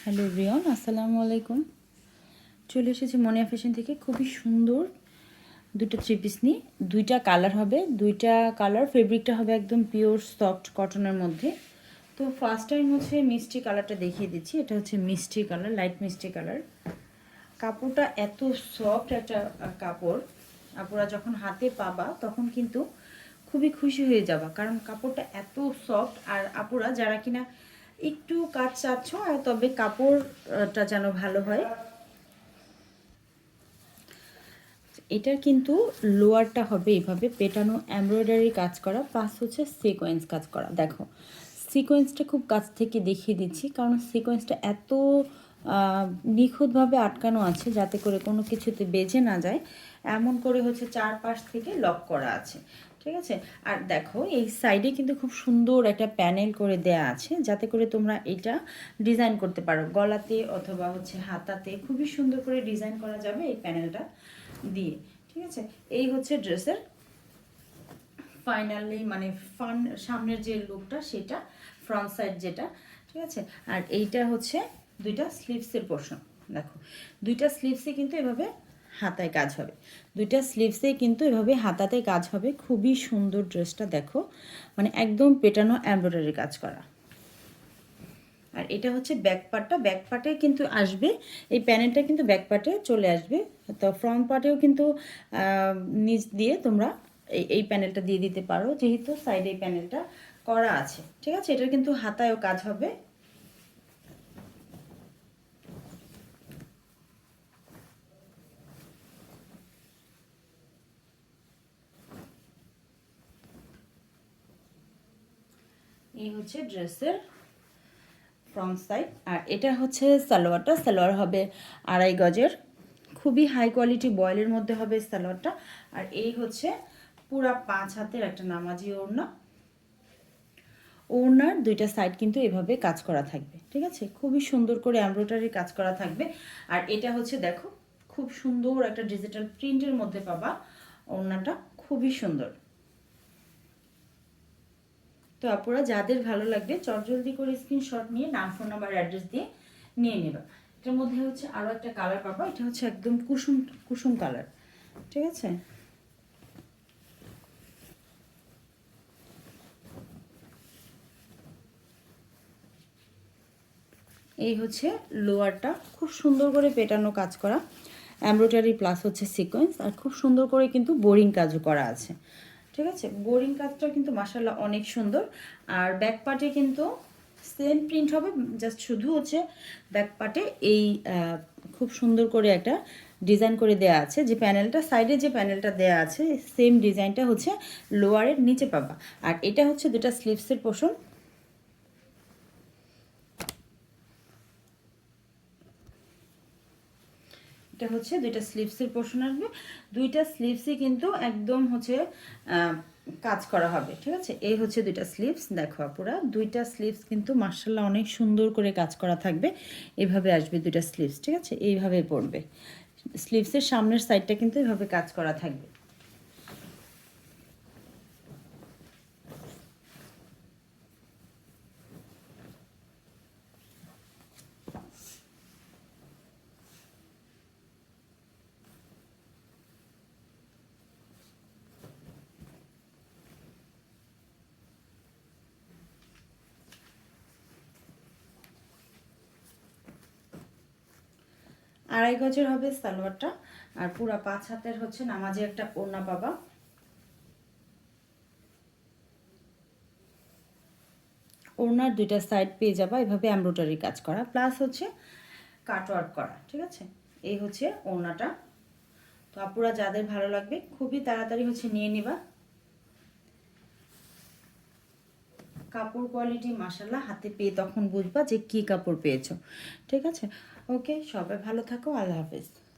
Hello everyone, আসসালামু আলাইকুম। চলে এসেছি মনিয়া ফ্যাশন থেকে খুবই সুন্দর দুটো থ্রি পিস নিয়ে। দুইটা কালার হবে, দুইটা কালার ফেব্রিকটা হবে একদম পিওর সফট কটনের মধ্যে। তো ফার্স্ট টাইম হচ্ছে মিষ্টি কালারটা দেখিয়ে দিচ্ছি। এটা হচ্ছে মিষ্টি কালার, লাইট মিষ্টি কালার। কাপড়টা এত সফট একটা কাপড়, আপুরা যখন হাতে পাবা তখন কিন্তু খুবই খুশি হয়ে যাবা, কারণ কাপড়টা এত সফট। আর আপুরা যারা কিনা একটু কাজ চাচ্ছ আর তবে কাপড়টা যেন ভালো হয়, এটার কিন্তু লোয়ারটা হবে এভাবে পেটানো এমব্রয়ডারি কাজ করা, প্লাস হচ্ছে সিকোয়েন্স কাজ করা। দেখো সিকোয়েন্সটা খুব কাছ থেকে দেখিয়ে দিচ্ছি, কারণ সিকোয়েন্সটা এত নিখুঁতভাবে আটকানো আছে যাতে করে কোনো কিছুতে বেজে না যায়, এমন করে হচ্ছে চারপাশ থেকে লক করা আছে, ঠিক আছে। আর দেখো এই সাইডে কিন্তু খুব সুন্দর একটা প্যানেল করে দেয়া আছে, যাতে করে তোমরা এটা ডিজাইন করতে পারো গলাতে অথবা হচ্ছে হাতাতে, খুবই সুন্দর করে ডিজাইন করা যাবে এই প্যানেলটা দিয়ে, ঠিক আছে। এই হচ্ছে ড্রেসের ফাইনালি মানে সামনের যে লুকটা সেটা, ফ্রন্ট সাইড যেটা, ঠিক আছে। আর এইটা হচ্ছে দুইটা স্লিভসের পোর্শন। দেখো দুইটা স্লিভসে কিন্তু এভাবে হাতায় কাজ হবে, দুইটা স্লিভসে কিন্তু এভাবে হাতাতে কাজ হবে। খুবই সুন্দর ড্রেসটা, দেখো মানে একদম পেটানো এমব্রয়ডারি কাজ করা। আর এটা হচ্ছে ব্যাক পার্টটা, ব্যাক পার্টে কিন্তু আসবে এই প্যানেলটা, কিন্তু ব্যাক পার্টে চলে আসবে। তো ফ্রন্ট পার্টেও কিন্তু নিচ দিয়ে তোমরা এই প্যানেলটা দিয়ে দিতে পারো, যেহেতু সাইডে এই প্যানেলটা করা আছে, ঠিক আছে। এটার কিন্তু হাতায়ও কাজ হবে। এই হচ্ছে ড্রেসের ফ্রন্ট সাইড। আর এটা হচ্ছে সালোয়ারটা, সালোয়ার হবে 2.5 গজের, খুবই হাই কোয়ালিটি বয়েলের মধ্যে হবে সালোয়ারটা। আর এই হচ্ছে পুরা 5 হাতের একটা নামাজি ওড়না। ওড়নার দুইটা সাইড কিন্তু এভাবে কাজ করা থাকবে, ঠিক আছে। খুবই সুন্দর করে এমব্রয়ডারি কাজ করা থাকবে। আর এটা হচ্ছে দেখো খুব সুন্দর একটা ডিজিটাল প্রিন্টের মধ্যে পাবা ওড়নাটা, খুবই সুন্দর। তো আপুরা যাদের ভালো লাগবে চটজলদি করে স্ক্রিনশট নিয়ে নাম, ফোন নাম্বার, অ্যাড্রেস দিয়ে নিয়ে নেবা। এটার মধ্যে হচ্ছে আরও একটা কালার পাবা, এটা হচ্ছে একদম কুসুম কুসুম কালার, ঠিক আছে। এই হচ্ছে লোয়ারটা, খুব সুন্দর করে পেটানো কাজ করা এমব্রয়ডারি প্লাস হচ্ছে সিকোয়েন্স, আর খুব সুন্দর করে কিন্তু বোরিং কাজও করা আছে, ঠিক আছে। বোরিং কাজটা কিন্তু মাশাআল্লাহ অনেক সুন্দর। আর ব্যাক পার্টে কিন্তু সেম প্রিন্ট হবে, জাস্ট শুধু হচ্ছে ব্যাক পার্টে এই খুব সুন্দর করে একটা ডিজাইন করে দেয়া আছে। যে প্যানেলটা সাইডে যে প্যানেলটা দেয়া আছে সেম ডিজাইনটা হচ্ছে লোয়ারের নিচে পাবা। আর এটা হচ্ছে দুটা স্লিভসের পোর্শন। এটা হচ্ছে দুইটা স্লিভসের পোর্শন আসবে, দুইটা স্লিভসই কিন্তু একদম হচ্ছে কাজ করা হবে, ঠিক আছে। এই হচ্ছে দুইটা স্লিভস, দেখো আপুরা দুইটা স্লিভস কিন্তু মার্শাল্লাহ অনেক সুন্দর করে কাজ করা থাকবে। এভাবে আসবে দুইটা স্লিভস, ঠিক আছে, এইভাবে পড়বে। স্লিভসের সামনের সাইডটা কিন্তু এভাবে কাজ করা থাকবে। আড়াই গজের হবে সালোয়ারটা। আর পুরা 5 হাতের হচ্ছে নামাজে একটা ওড়না পাবা। ওড়নার দুইটা সাইড পেয়ে যাবা এভাবে এমব্রয়ডারি কাজ করা, প্লাস হচ্ছে কাটওয়ার্ক করা, ঠিক আছে। এই হচ্ছে ওড়নাটা। তো আপুরা যাদের ভালো লাগবে খুবই তাড়াতাড়ি হচ্ছে নিয়ে নিবা। কাপড় কোয়ালিটি মাশাআল্লাহ, হাতে পেয়ে তখন বুঝবা যে কি কাপড় পেয়েছো, ঠিক আছে। ওকে, সবাই ভালো থাকো, আল্লাহ হাফেজ।